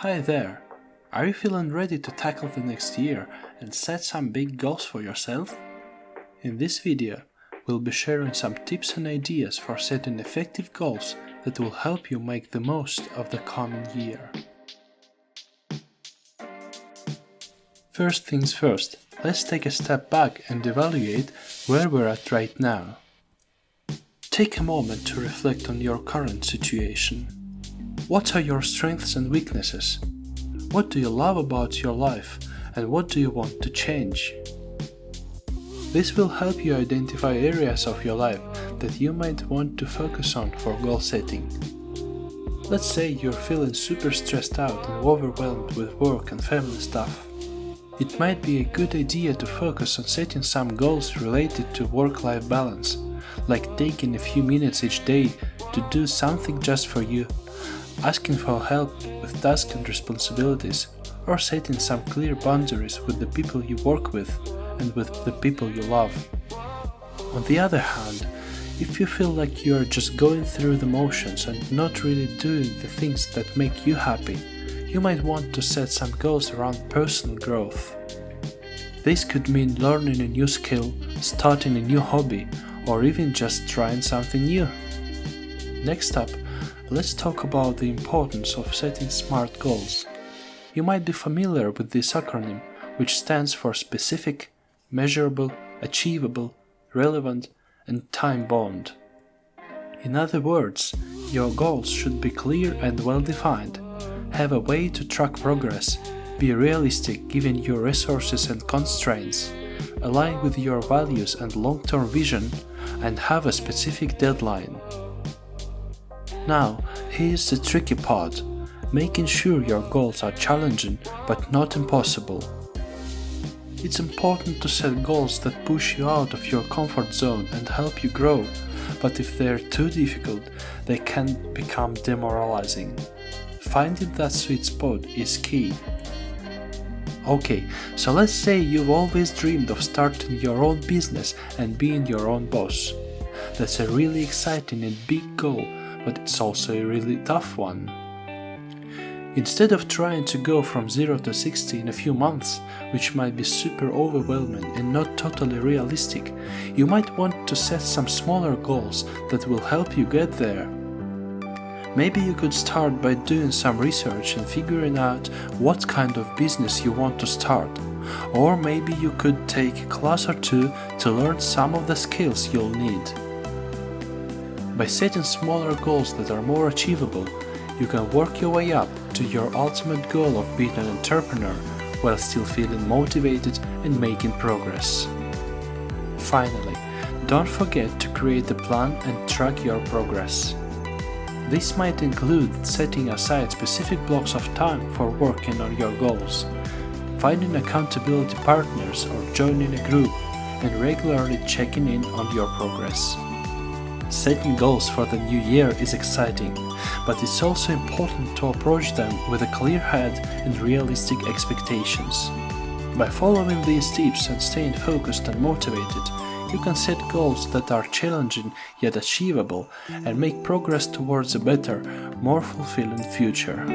Hi there! Are you feeling ready to tackle the next year and set some big goals for yourself? In this video, we'll be sharing some tips and ideas for setting effective goals that will help you make the most of the coming year. First things first, let's take a step back and evaluate where we're at right now. Take a moment to reflect on your current situation. What are your strengths and weaknesses? What do you love about your life and what do you want to change? This will help you identify areas of your life that you might want to focus on for goal setting. Let's say you're feeling super stressed out and overwhelmed with work and family stuff. It might be a good idea to focus on setting some goals related to work-life balance, like taking a few minutes each day to do something just for you, asking for help with tasks and responsibilities, or setting some clear boundaries with the people you work with and with the people you love. On the other hand, if you feel like you are just going through the motions and not really doing the things that make you happy, you might want to set some goals around personal growth. This could mean learning a new skill, starting a new hobby, or even just trying something new. Next up, let's talk about the importance of setting SMART goals. You might be familiar with this acronym, which stands for specific, measurable, achievable, relevant, and time-bound. In other words, your goals should be clear and well-defined, have a way to track progress, be realistic given your resources and constraints, align with your values and long-term vision, and have a specific deadline. Now, here's the tricky part, making sure your goals are challenging but not impossible. It's important to set goals that push you out of your comfort zone and help you grow, but if they're too difficult, they can become demoralizing. Finding that sweet spot is key. Okay, so let's say you've always dreamed of starting your own business and being your own boss. That's a really exciting and big goal, but it's also a really tough one. Instead of trying to go from 0 to 60 in a few months, which might be super overwhelming and not totally realistic, you might want to set some smaller goals that will help you get there. Maybe you could start by doing some research and figuring out what kind of business you want to start, or maybe you could take a class or two to learn some of the skills you'll need. By setting smaller goals that are more achievable, you can work your way up to your ultimate goal of being an entrepreneur while still feeling motivated and making progress. Finally, don't forget to create a plan and track your progress. This might include setting aside specific blocks of time for working on your goals, finding accountability partners or joining a group, and regularly checking in on your progress. Setting goals for the new year is exciting, but it's also important to approach them with a clear head and realistic expectations. By following these tips and staying focused and motivated, you can set goals that are challenging yet achievable and make progress towards a better, more fulfilling future.